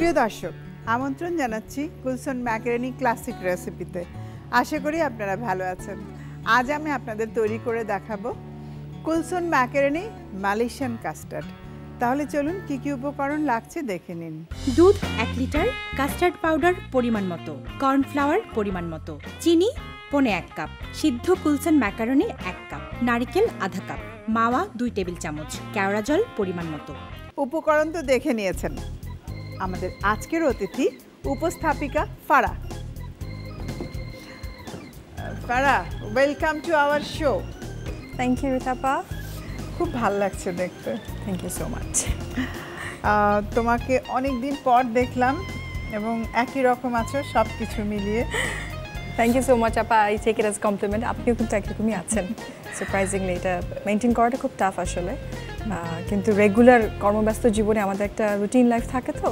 প্রিয় দর্শক, আমন্ত্রণ জানাচ্ছি কুলসন ম্যাকারনি ক্লাসিক রেসিপিতে। আশা করি আপনারা ভালো আছেন। আজ আমি আপনাদের তৈরি করে দেখাবো কুলসন ম্যাকারনি মালয়েশিয়ান কাস্টার্ড। তাহলে চলুন কি কি উপকরণ লাগছে দেখে নিন। দুধ 1 লিটার, কাস্টার্ড পাউডার পরিমাণ মতো, কর্নফ্লাওয়ার পরিমাণ মতো, চিনি 1.5 কাপ, সিদ্ধ কুলসন ম্যাকারনি 1 কাপ, নারকেল আধা কাপ, মাওয়া 2 টেবিল চামচ, কেওড়া জল পরিমাণ মতো। উপকরণ তো দেখে নিয়েছেন। আমাদের আজকের অতিথি উপস্থাপিকা Farah. Farah, welcome to our show. Thank you Ritapa. খুব ভালো লাগছে দেখতে। Thank you so much. তোমাকে অনেক দিন পর দেখলাম এবং একই রকম আছো সব কিছু মিলিয়ে। থ্যাংক ইউ সো মাচ আপা, I take it as compliment. আপনিও কিন্তু একরকমই আছেন। সারপ্রাইজিংলি এটা মেনটেন করাটা খুব টাফ আসলে, কিন্তু রেগুলার কর্মব্যস্ত জীবনে আমাদের একটা রুটিন লাইফ থাকে, তো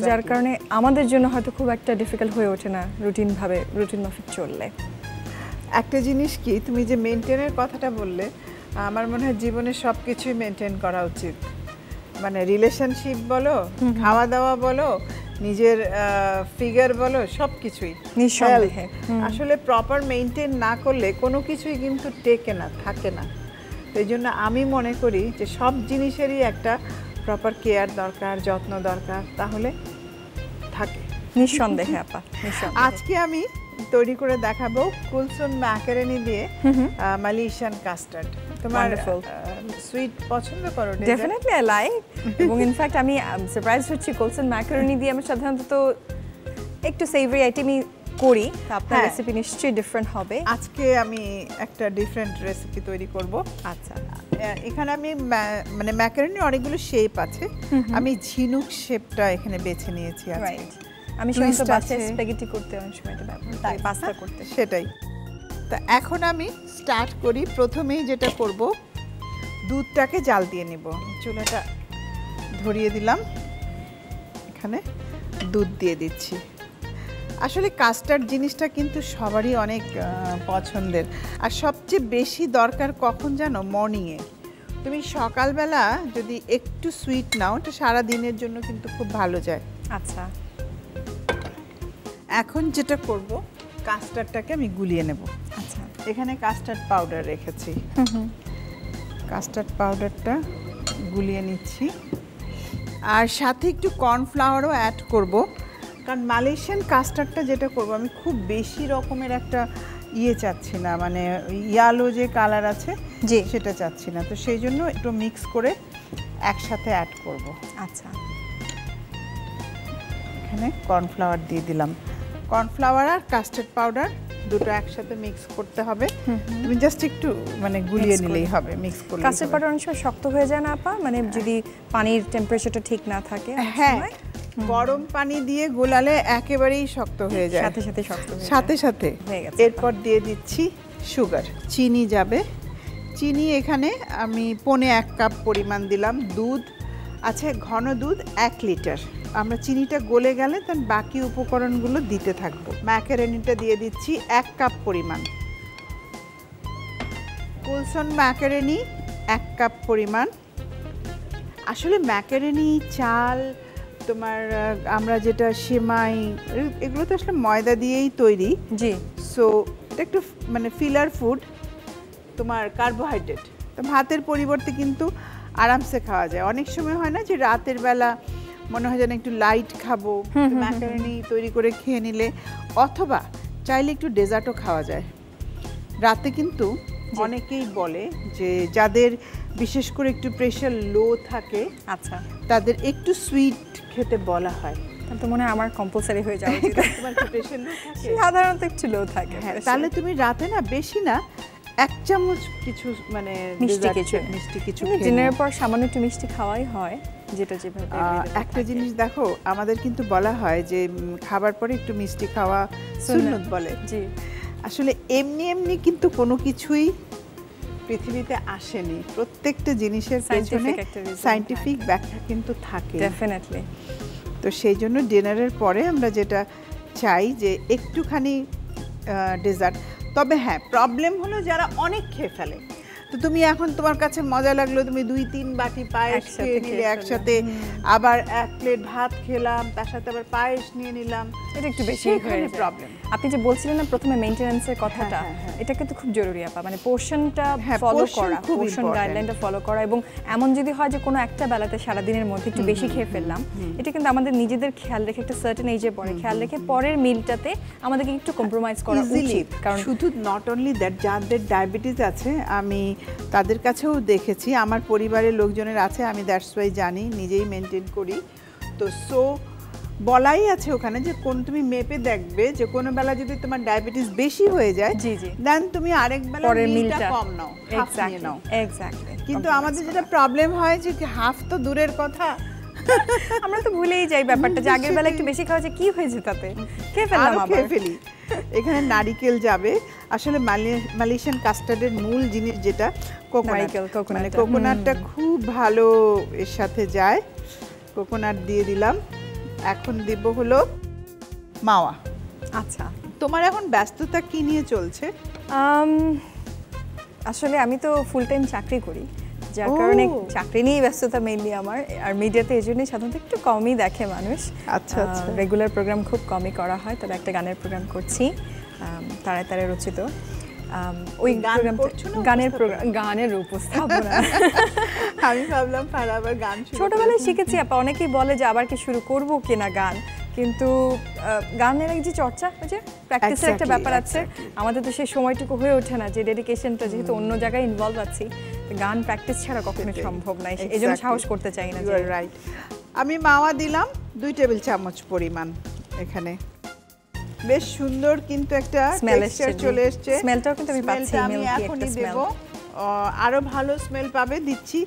যার কারণে আমাদের জন্য হয়তো খুব একটা ডিফিকাল্ট হয়ে ওঠে না রুটিন মাফিক চললে। একটা জিনিস কি, তুমি যে মেনটেনের কথাটা বললে, আমার মনে হয় জীবনে সব কিছুই মেনটেন করা উচিত। মানে রিলেশনশিপ বলো, খাওয়া দাওয়া বলো, নিজের ফিগার বলো, সব কিছুই নিঃসন্দেহে আসলে প্রপার মেনটেন না করলে কোনো কিছুই কিন্তু টেকে না, থাকে না। এই জন্য আমি মনে করি যে সব জিনিসেরই একটা প্রপার কেয়ার দরকার, যত্ন দরকার, তাহলে থাকে। নিঃসন্দেহে আপা, নিঃসন্দেহে। আজকে আমি তৈরি করে দেখাবো কুলসন ম্যাকারনি দিয়ে মালয়েশিয়ান কাস্টার্ড। তোমার সুইট পছন্দ করো? Definitely I like. এবং ইনফ্যাক্ট আমি সারপ্রাইজ হচ্ছি, কুলসন ম্যাকারনি দিয়ে আমি সাধারণত একটু সেভরি আইটেমই করি, তো আপনার রেসিপি নিশ্চয়ই ডিফারেন্ট হবে। আজকে আমি একটা ডিফারেন্ট রেসিপি তৈরি করব। আচ্ছা, এখানে আমি মানে ম্যাকারনি অনেকগুলো শেপ আছে, আমি ঝিনুক শেপটা এখানে বেছে নিয়েছি আজকে। আমি শুধু বাচ্চাদের স্প্যাগেটি করতে অনেক সময় এটা ব্যবহার করি, পাস্তা করতে। সেটাই। তা এখন আমি স্টার্ট করি। প্রথমেই যেটা করব, দুধটাকে জাল দিয়ে নেব। চুলাটা ধরিয়ে দিলাম, এখানে দুধ দিয়ে দিচ্ছি। আসলে কাস্টার্ড জিনিসটা কিন্তু সবারই অনেক পছন্দের, আর সবচেয়ে বেশি দরকার কখন জানো? মর্নিংয়ে। তুমি সকালবেলা যদি একটু সুইট নাও, এটা সারা দিনের জন্য কিন্তু খুব ভালো যায়। আচ্ছা, এখন যেটা করব, কাস্টার্ডটাকে আমি গুলিয়ে নেব। আচ্ছা, এখানে কাস্টার্ড পাউডার রেখেছি, কাস্টার্ড পাউডারটা গুলিয়ে নিচ্ছি। আর সাথে একটু কর্নফ্লাওয়ারও অ্যাড করব, কারণ মালয়েশিয়ান কাস্টার্ডটা যেটা করব, আমি খুব বেশি রকমের একটা চাচ্ছি না, মানে ইয়ালো যে কালার আছে সেটা চাচ্ছি না, তো সেই জন্য একটু মিক্স করে একসাথে অ্যাড করব। আচ্ছা, এখানে কর্নফ্লাওয়ার দিয়ে দিলাম। কর্নফ্লাওয়ার আর কাস্টার্ড পাউডার দুটো একসাথে মিক্স করতে হবে। তুমি জাস্ট একটু মানে গুলিয়ে নিলেই হবে, মিক্স করলে। কাস্টার্ড পাউডার অনেক সময় শক্ত হয়ে যায় না আপা? মানে যদি পানির টেম্পারেচারটা ঠিক না থাকে। হ্যাঁ, গরম পানি দিয়ে গোলালে একেবারেই শক্ত হয়ে যায়, সাথে সাথে শক্ত হয়ে যায়, সাথে সাথে হয়ে গেছে। এরপর দিয়ে দিচ্ছি সুগার, চিনি যাবে। চিনি এখানে আমি 1.5 কাপ পরিমাণ দিলাম। দুধ আছে ঘন দুধ 1 লিটার। আমরা চিনিটা গলে গেলে তখন বাকি উপকরণগুলো দিতে থাকবো। ম্যাকারনিটা দিয়ে দিচ্ছি 1 কাপ পরিমাণ। কুলসন ম্যাকারনি 1 কাপ পরিমাণ। আসলে ম্যাকারনি, চাল, তোমার আমরা যেটা সেমাই, এগুলো তো আসলে ময়দা দিয়েই তৈরি। জি। সো এটা একটু মানে ফিলার ফুড, তোমার কার্বোহাইড্রেট। তো ভাতের পরিবর্তে কিন্তু আরামসে খাওয়া যায়। অনেক সময় হয় না যে রাতের বেলা মনে হয় যেন একটু লাইট খাবো, ম্যাকারনি তৈরি করে খেয়ে নিলে, অথবা চাইলে একটু ডেজার্টও খাওয়া যায় রাতে। কিন্তু অনেকেই বলে যে যাদের বিশেষ করে একটু প্রেশার লো থাকে, আচ্ছা, তাদের একটু সুইট খেতে বলা হয়। তো মনে হয় আমার কম্পালসারি হয়ে যাবে। তোমার কি প্রেশার লো থাকে? সাধারণত একটু লো থাকে। হ্যাঁ, তাহলে তুমি রাতে না বেশি না 1 চামচ কিছু মানে মিষ্টি কিছু ডিনারের পর সামান্য একটু মিষ্টি খাওয়াই হয়, যেটা যেভাবে। একটা জিনিস দেখো, আমাদের কিন্তু বলা হয় যে খাবার পরে একটু মিষ্টি খাওয়া সুন্নত বলে। জি। আসলে এমনি এমনি কিন্তু কোনো কিছুই পৃথিবীতে আসেনি, প্রত্যেকটা জিনিসের পেছনে সায়েন্টিফিক ব্যাখ্যা কিন্তু থাকে। ডেফিনেটলি। তো সেই জন্য ডিনারের পরে আমরা যেটা চাই যে একটুখানি ডেজার্ট। তবে হ্যাঁ, প্রবলেম হলো যারা অনেক খেয়ে ফেলে, তো তুমি এখন তোমার কাছে মজা লাগলো তুমি 2-3 বাটি পায়েস একসাথে খেয়ে নিলে খেয়ে একসাথে, আবার 1 প্লেট ভাত খেলাম, তার সাথে আবার পায়েস নিয়ে নিলাম, এটা একটু বেশি সেখানে হয়ে যায় প্রবলেম। আপনি যে বলছিলেন না প্রথমে মেইনটেনেন্সের কথাটা, এটা কিন্তু খুব জরুরি আপা, মানে পোর্শনটা ফলো portion করা, খুব পোর্শন important। গাইডলাইনটা ফলো করা, এবং এমন যদি হয় যে কোনো একটা বেলাতে সারা দিনের মধ্যে একটু বেশি খেয়ে ফেললাম, এটা কিন্তু আমাদের নিজেদের খেয়াল রেখে একটা সার্টেন এজে পরে খেয়াল রেখে পরের মিলটাতে আমাদেরকে একটু কম্প্রোমাইজ করা উচিত। কারণ শুধু নট অনলি দ্যাট, যাদের ডায়াবেটিস আছে আমি তাদের কাছেও দেখেছি, আমার পরিবারের লোকজনের আছে, আমি দ্যাটস ওয়াই জানি, নিজেই মেনটেন করি। তো সো বলাই আছে ওখানে যে কোন তুমি মেপে দেখবে যে কোনো বেলা যদি তোমার ডায়াবেটিস বেশি হয়ে যায়, জি জি, দেন তুমি আরেক বেলা পরের মিলটা মিলটা কম নাও, হাফ নিয়ে নাও। এক্স্যাক্টলি। কিন্তু আমাদের যেটা প্রবলেম হয় যে হাফ তো দূরের কথা, আমরা তো ভুলেই যাই ব্যাপারটা যে আগের বেলা একটু বেশি খাওয়া যে কি হয়েছে তাতে, খেয়ে ফেললাম আরো আবার। খেয়ে ফেলি। এখানে নারিকেল যাবে, আসলে মালয়েশিয়ান কাস্টার্ডের মূল জিনিস যেটা কোকোনাট, নারিকেল, মানে কোকোনাটটা। কোকোনাটটা খুব ভালো এর সাথে যায়। কোকোনাট দিয়ে দিলাম, এখন দিব হলো মাওয়া। আচ্ছা, তোমার এখন ব্যস্ততা কি নিয়ে চলছে? আসলে আমি তো ফুল টাইম চাকরি করি, যার কারণে চাকরি নিয়েই ব্যস্ততা মেইনলি আমার, আর মিডিয়াতে এই জন্যই সাধারণত একটু কমই দেখে মানুষ। আচ্ছা আচ্ছা, রেগুলার প্রোগ্রাম খুব কমই করা হয়, তবে একটা গানের প্রোগ্রাম করছি, তারে তারে রচিত। ওই গান প্রোগ্রাম, করছো না গানের প্রোগ্রাম, গানের উপস্থাপনা। আমি ভাবলাম ফারা আবার গান শুরু ছোটবেলায় শিখেছি আপা, অনেকেই বলে যে আবার কি শুরু করবো কিনা গান, কিন্তু গানের এক যে চর্চা, ওই যে প্র্যাকটিসের একটা ব্যাপার আছে, আমাদের তো সেই সময়টুকু হয়ে ওঠে না, যে ডেডিকেশনটা যেহেতু অন্য জায়গায় ইনভলভ আছি, গান প্র্যাকটিস ছাড়া কখনোই সম্ভব নাই, এই জন্য সাহস করতে চাই না। রাইট। আমি মাওয়া দিলাম 2 টেবিল চামচ পরিমাণ, এখানে বেশ সুন্দর কিন্তু একটা টেক্সচার চলে এসেছে। স্মেলটাও কিন্তু আমি পাচ্ছি, আমি মিল্কি একটা এখনই স্মেল। দেব, আরো ভালো স্মেল পাবে, দিচ্ছি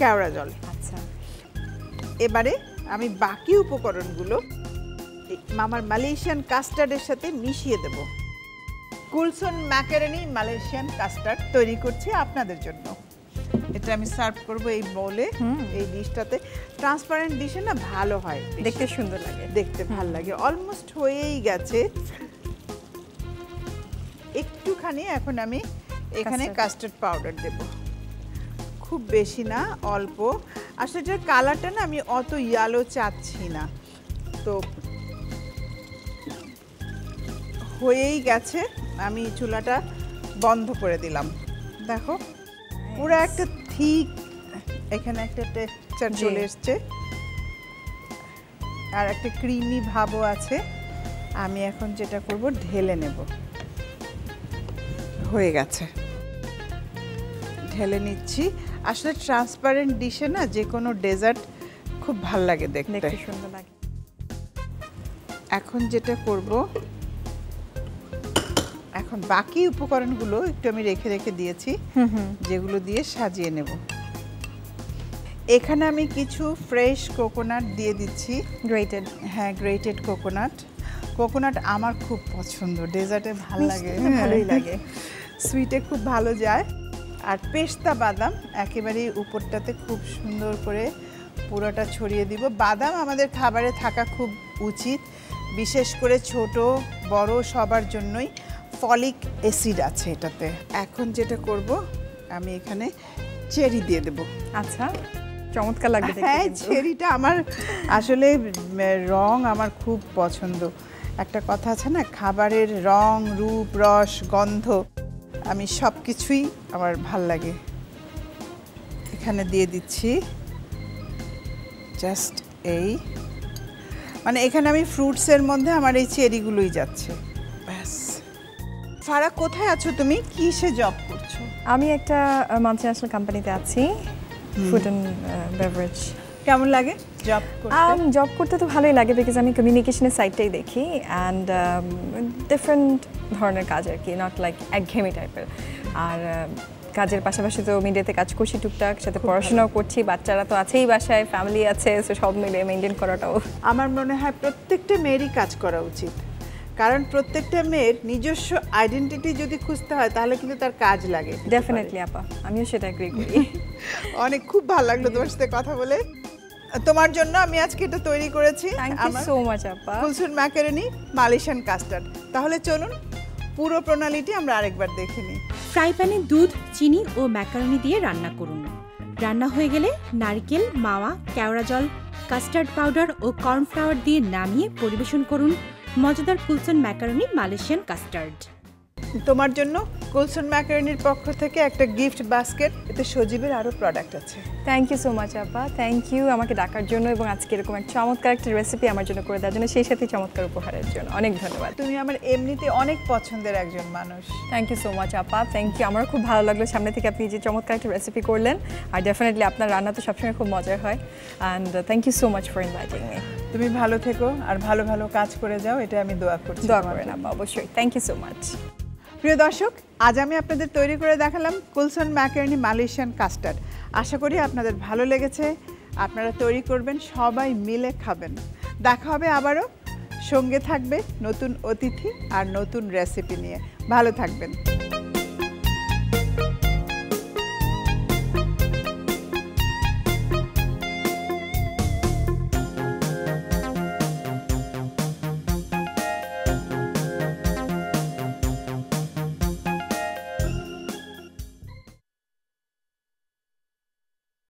কেওড়া জল। আচ্ছা, এবারে আমি বাকি উপকরণগুলো আমার মালয়েশিয়ান কাস্টার্ডের সাথে মিশিয়ে দেব। কুলসন ম্যাকারনি মালয়েশিয়ান কাস্টার্ড তৈরি করছি আপনাদের জন্য। এটা আমি সার্ভ করব এই বলে, এই ডিশটাতে। ট্রান্সপারেন্ট ডিশে না ভালো হয়, দেখতে সুন্দর লাগে, দেখতে ভালো লাগে। অলমোস্ট হয়েই গেছে, একটুখানি এখন আমি এখানে কাস্টার্ড পাউডার দেব, খুব বেশি না, অল্প। আসলে এটার কালারটা না আমি অত ইয়েলো চাচ্ছি না, তো হয়েই গেছে। আমি চুলাটা বন্ধ করে দিলাম। দেখো পুরো একটা ঠিক এখানে একটা টেক্সচার চলে এসছে, আর একটা ক্রিমি ভাবও আছে। আমি এখন যেটা করব ঢেলে নেব, হয়ে গেছে, ঢেলে নিচ্ছি। আসলে ট্রান্সপারেন্ট ডিশে না যে কোনো ডেজার্ট খুব ভাল লাগে দেখতে, সুন্দর লাগে। এখন যেটা করব, এখন বাকি উপকরণগুলো একটু আমি রেখে রেখে দিয়েছি, যেগুলো দিয়ে সাজিয়ে নেব। এখানে আমি কিছু ফ্রেশ কোকোনাট দিয়ে দিচ্ছি, গ্রেটেড। হ্যাঁ, গ্রেটেড কোকোনাট। কোকোনাট আমার খুব পছন্দ, ডেজার্টে ভালো লাগে, ভালোই লাগে, সুইটে খুব ভালো যায়। আর পেস্তা বাদাম একেবারেই উপরটাতে খুব সুন্দর করে পুরোটা ছড়িয়ে দিব। বাদাম আমাদের খাবারে থাকা খুব উচিত, বিশেষ করে ছোট বড় সবার জন্যই। ফলিক অ্যাসিড আছে এটাতে। এখন যেটা করব, আমি এখানে চেরি দিয়ে দেব। আচ্ছা, চমৎকার লাগবে দেখতে। হ্যাঁ, চেরিটা আমার আসলে রং আমার খুব পছন্দ। একটা কথা আছে না, খাবারের রং, রূপ, রস, গন্ধ, আমি সব কিছুই আমার ভাল লাগে। এখানে দিয়ে দিচ্ছি জাস্ট এই, মানে এখানে আমি ফ্রুটসের মধ্যে আমার এই চেরিগুলোই যাচ্ছে, ব্যাস। ফারা, কোথায় আছো তুমি? কিসে জব করছো? আমি একটা মাল্টিন্যাশনাল কোম্পানিতে আছি, ফুড অ্যান্ড বেভারেজ। কেমন লাগে জব করতে? জব করতে তো ভালোই লাগে, বিকজ আমি কমিউনিকেশনের সাইডটাই দেখি, অ্যান্ড ডিফারেন্ট ধরনের কাজ আর কি, নট লাইক একঘেয়েমি টাইপের। আর কাজের পাশাপাশি তো মিডিয়াতে কাজ করছি টুকটাক, সাথে পড়াশোনাও করছি, বাচ্চারা তো আছেই বাসায়, ফ্যামিলি আছে, সো সব মিলিয়ে মেনটেন করাটাও আমার মনে হয় প্রত্যেকটা মেয়েরই কাজ করা উচিত, কারণ প্রত্যেকটা মেয়ের নিজস্ব আইডেন্টিটি যদি খুঁজতে হয় তাহলে কিন্তু তার কাজ লাগে। ডেফিনেটলি আপা, আমিও সেটা এগ্রি করি। অনেক খুব ভালো লাগলো তোমার সাথে কথা বলে। তোমার জন্য আমি আজকে এটা তৈরি করেছি, থ্যাংক ইউ সো মাচ আপা। কুলসুন ম্যাকারনি মালয়েশিয়ান কাস্টার্ড। তাহলে চলুন পুরো প্রণালীটি আমরা আরেকবার দেখে নিই। ফ্রাই প্যানে দুধ, চিনি ও ম্যাকারনি দিয়ে রান্না করুন। রান্না হয়ে গেলে নারকেল, মাওয়া, কেওড়া জল, কাস্টার্ড পাউডার ও কর্নফ্লাওয়ার দিয়ে নামিয়ে পরিবেশন করুন মজাদার কুলসন ম্যাকারনি মালয়েশিয়ান কাস্টার্ড। তোমার জন্য কুলসন ম্যাকারনির পক্ষ থেকে একটা গিফট বাস্কেট, এতে সজীবের আরও প্রোডাক্ট আছে। থ্যাংক ইউ সো মাচ আপা, থ্যাংক ইউ আমাকে ডাকার জন্য এবং আজকে এরকম একটা চমৎকার একটা রেসিপি আমার জন্য করে দেওয়ার জন্য, সেই সাথে চমৎকার উপহারের জন্য অনেক ধন্যবাদ। তুমি আমার এমনিতে অনেক পছন্দের একজন মানুষ। থ্যাংক ইউ সো মাচ আপা, থ্যাংক ইউ। আমারও খুব ভালো লাগলো সামনে থেকে আপনি যে চমৎকার একটা রেসিপি করলেন, আর ডেফিনেটলি আপনার রান্না তো সবসময় খুব মজার হয়। And thank you so much for inviting me. তুমি ভালো থেকো আর ভালো ভালো কাজ করে যাও, এটা আমি দোয়া করছি। দোয়া করেন আপা, অবশ্যই। Thank you so much. প্রিয় দর্শক, আজ আমি আপনাদের তৈরি করে দেখালাম কুলসন ম্যাকারনি মালয়েশিয়ান কাস্টার্ড। আশা করি আপনাদের ভালো লেগেছে, আপনারা তৈরি করবেন, সবাই মিলে খাবেন। দেখা হবে আবারও, সঙ্গে থাকবে নতুন অতিথি আর নতুন রেসিপি নিয়ে। ভালো থাকবেন।